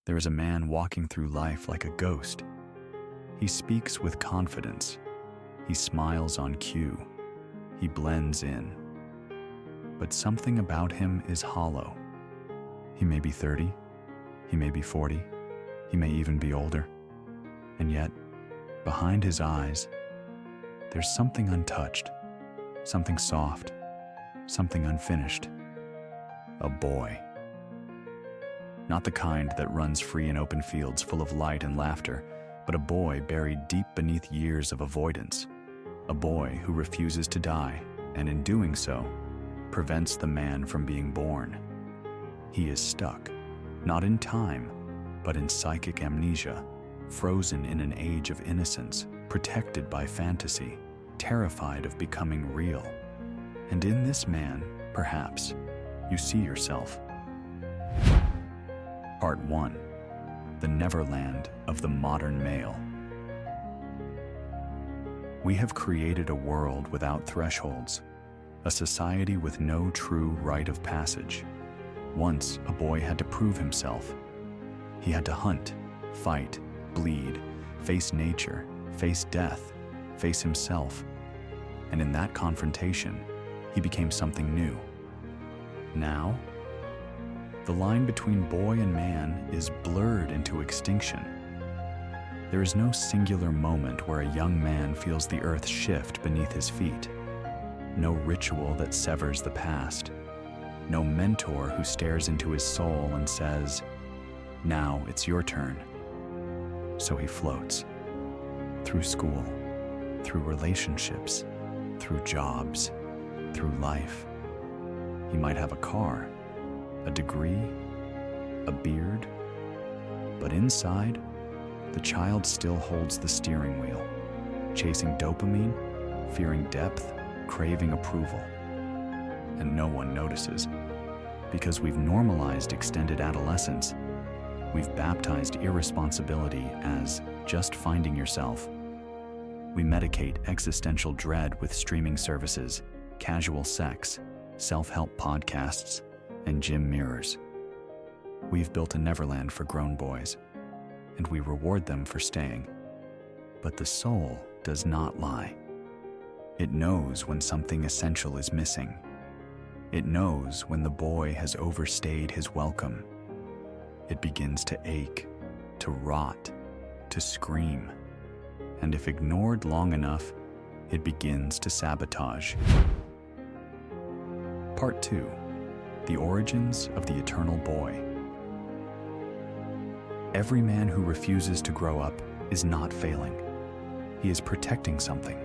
There is a man walking through life like a ghost. He speaks with confidence. He smiles on cue. He blends in. But something about him is hollow. He may be 30, he may be 40, he may even be older. And yet, behind his eyes, there's something untouched, something soft, something unfinished. A boy. Not the kind that runs free in open fields full of light and laughter, but a boy buried deep beneath years of avoidance. A boy who refuses to die, and in doing so, prevents the man from being born. He is stuck, not in time, but in psychic amnesia, frozen in an age of innocence, protected by fantasy, terrified of becoming real. And in this man, perhaps, you see yourself. Part 1. The Neverland of the Modern Male. We have created a world without thresholds, a society with no true rite of passage. Once, a boy had to prove himself. He had to hunt, fight, bleed, face nature, face death, face himself. And in that confrontation, he became something new. Now, the line between boy and man is blurred into extinction. There is no singular moment where a young man feels the earth shift beneath his feet. No ritual that severs the past. No mentor who stares into his soul and says, "Now it's your turn." So he floats. Through school, through relationships, through jobs, through life. He might have a car, a degree, a beard, but inside, the child still holds the steering wheel, chasing dopamine, fearing depth, craving approval. And no one notices, because we've normalized extended adolescence. We've baptized irresponsibility as just finding yourself. We medicate existential dread with streaming services, casual sex, self-help podcasts, and gym mirrors. We've built a neverland for grown boys, and we reward them for staying. But the soul does not lie. It knows when something essential is missing. It knows when the boy has overstayed his welcome. It begins to ache, to rot, to scream. And if ignored long enough, it begins to sabotage. Part 2. The Origins of the Eternal Boy. Every man who refuses to grow up is not failing. He is protecting something.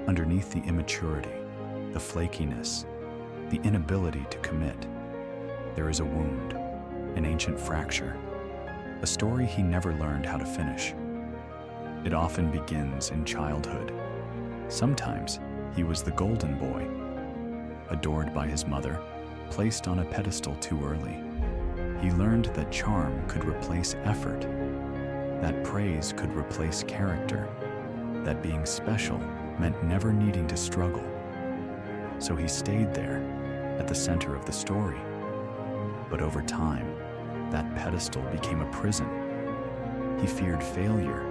Underneath the immaturity, the flakiness, the inability to commit, there is a wound, an ancient fracture, a story he never learned how to finish. It often begins in childhood. Sometimes he was the golden boy, adored by his mother, placed on a pedestal too early. He learned that charm could replace effort, that praise could replace character, that being special meant never needing to struggle. So he stayed there, at the center of the story. But over time, that pedestal became a prison. He feared failure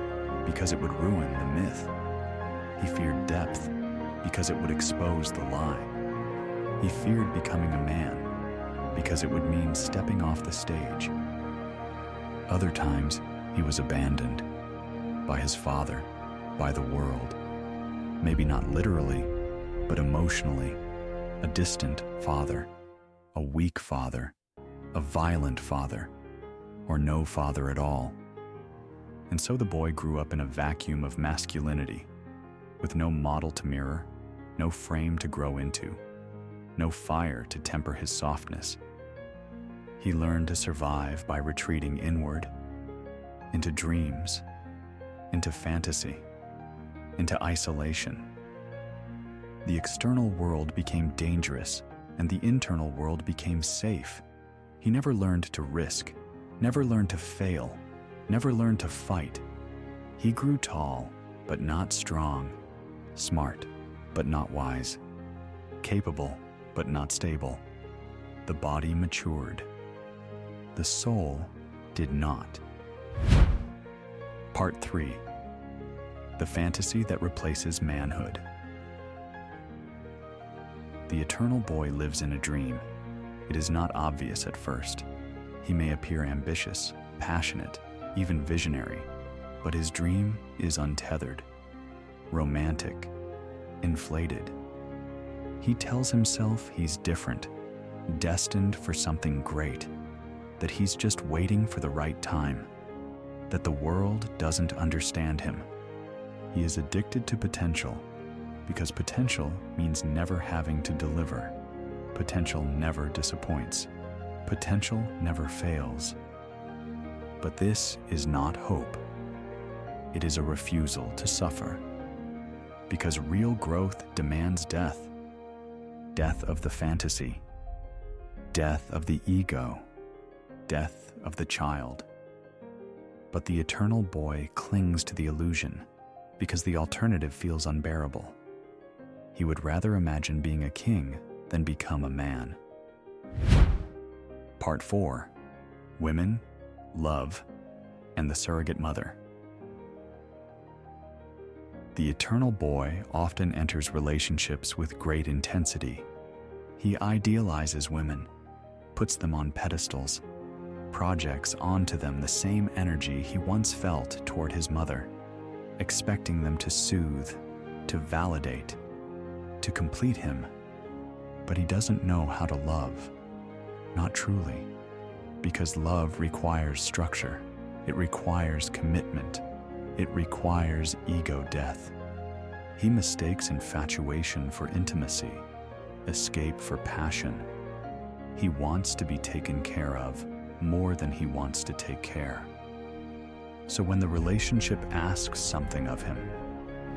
because it would ruin the myth. He feared depth because it would expose the lie. He feared becoming a man because it would mean stepping off the stage. Other times, he was abandoned by his father, by the world. Maybe not literally, but emotionally. A distant father, a weak father, a violent father, or no father at all. And so the boy grew up in a vacuum of masculinity, with no model to mirror, no frame to grow into, no fire to temper his softness. He learned to survive by retreating inward, into dreams, into fantasy, into isolation. The external world became dangerous, and the internal world became safe. He never learned to risk, never learned to fail, never learned to fight. He grew tall, but not strong, smart, but not wise, capable, but not stable. The body matured. The soul did not. Part 3. The fantasy that replaces manhood. The eternal boy lives in a dream. It is not obvious at first. He may appear ambitious, passionate, even visionary, but his dream is untethered, romantic, inflated. He tells himself he's different, destined for something great, that he's just waiting for the right time, that the world doesn't understand him. He is addicted to potential, because potential means never having to deliver. Potential never disappoints. Potential never fails. But this is not hope. It is a refusal to suffer. Because real growth demands death. Death of the fantasy. Death of the ego. Death of the child. But the eternal boy clings to the illusion because the alternative feels unbearable. He would rather imagine being a king than become a man. Part 4. Women, Love, and the Surrogate Mother. The eternal boy often enters relationships with great intensity. He idealizes women, puts them on pedestals, projects onto them the same energy he once felt toward his mother, expecting them to soothe, to validate, to complete him. But he doesn't know how to love, not truly, because love requires structure, it requires commitment, it requires ego death. He mistakes infatuation for intimacy, escape for passion. He wants to be taken care of more than he wants to take care. So when the relationship asks something of him,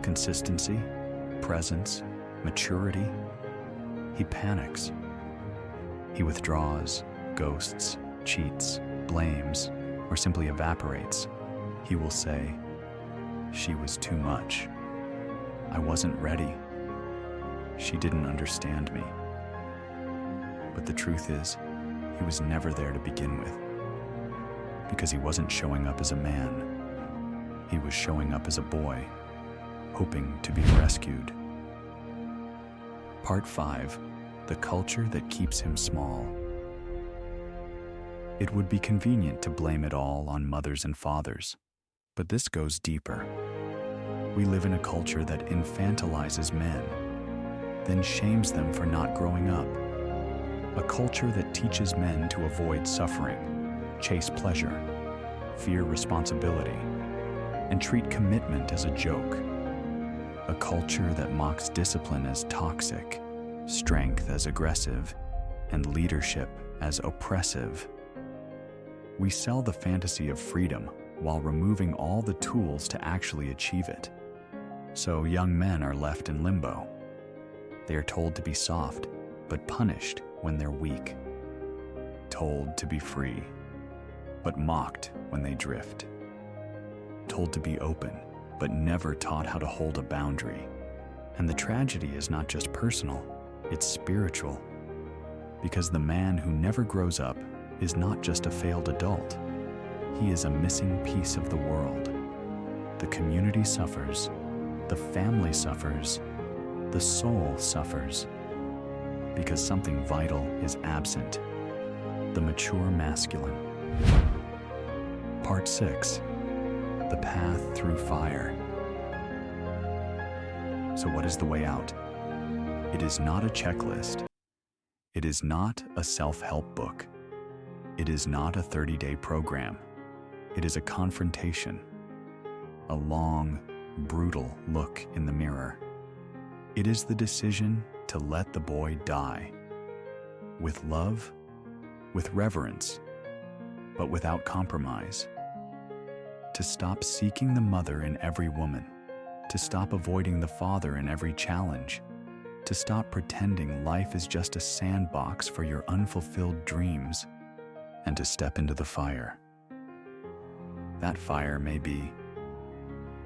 consistency, presence, maturity, he panics. He withdraws, ghosts, cheats, blames, or simply evaporates. He will say, "She was too much. I wasn't ready. She didn't understand me." But the truth is, he was never there to begin with. Because he wasn't showing up as a man. He was showing up as a boy, hoping to be rescued. Part 5. The culture that keeps him small. It would be convenient to blame it all on mothers and fathers, but this goes deeper. We live in a culture that infantilizes men, then shames them for not growing up. A culture that teaches men to avoid suffering, chase pleasure, fear responsibility, and treat commitment as a joke. A culture that mocks discipline as toxic, strength as aggressive, and leadership as oppressive. We sell the fantasy of freedom while removing all the tools to actually achieve it. So young men are left in limbo. They are told to be soft, but punished when they're weak. Told to be free, but mocked when they drift. Told to be open, but never taught how to hold a boundary. And the tragedy is not just personal, it's spiritual. Because the man who never grows up is not just a failed adult. He is a missing piece of the world. The community suffers, the family suffers, the soul suffers. Because something vital is absent. The mature masculine. Part 6. The path through fire. So what is the way out? It is not a checklist. It is not a self-help book. It is not a 30-day program. It is a confrontation. A long, brutal look in the mirror. It is the decision to let the boy die. With love, with reverence, but without compromise. To stop seeking the mother in every woman. To stop avoiding the father in every challenge. To stop pretending life is just a sandbox for your unfulfilled dreams. And to step into the fire. That fire may be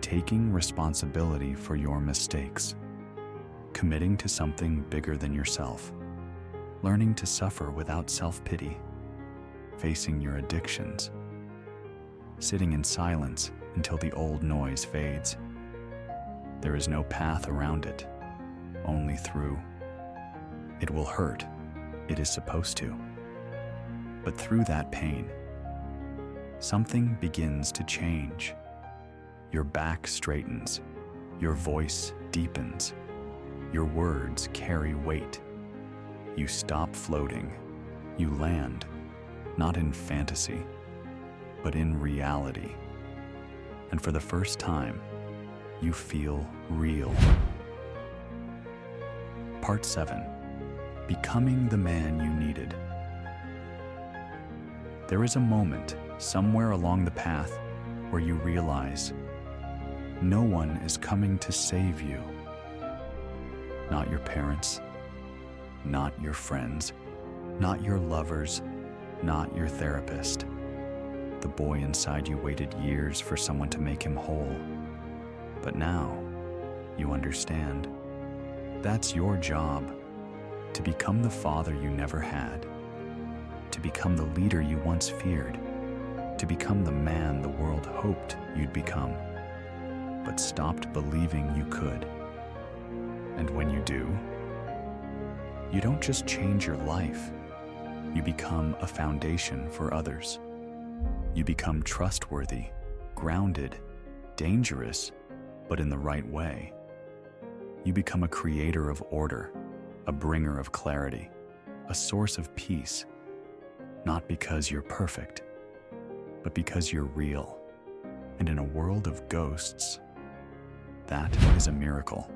taking responsibility for your mistakes, committing to something bigger than yourself, learning to suffer without self-pity, facing your addictions, sitting in silence until the old noise fades. There is no path around it, only through. It will hurt, it is supposed to. But through that pain, something begins to change. Your back straightens, your voice deepens, your words carry weight. You stop floating, you land, not in fantasy, but in reality. And for the first time, you feel real. Part 7. Becoming the man you needed. There is a moment somewhere along the path where you realize no one is coming to save you. Not your parents, not your friends, not your lovers, not your therapist. The boy inside you waited years for someone to make him whole. But now, you understand. That's your job, to become the father you never had, to become the leader you once feared, to become the man the world hoped you'd become, but stopped believing you could. And when you do, you don't just change your life, you become a foundation for others. You become trustworthy, grounded, dangerous, but in the right way. You become a creator of order, a bringer of clarity, a source of peace, not because you're perfect, but because you're real. And in a world of ghosts, that is a miracle.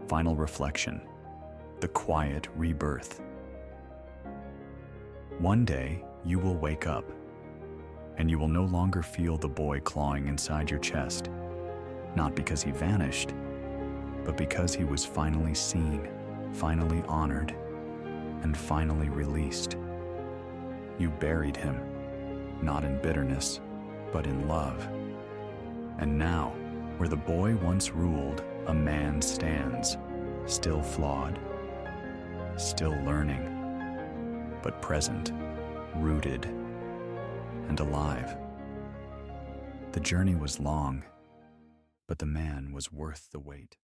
Final reflection, the quiet rebirth. One day, you will wake up, and you will no longer feel the boy clawing inside your chest, not because he vanished, but because he was finally seen, finally honored, and finally released. You buried him, not in bitterness, but in love. And now, where the boy once ruled, a man stands, still flawed, still learning, but present, rooted, and alive. The journey was long, but the man was worth the wait.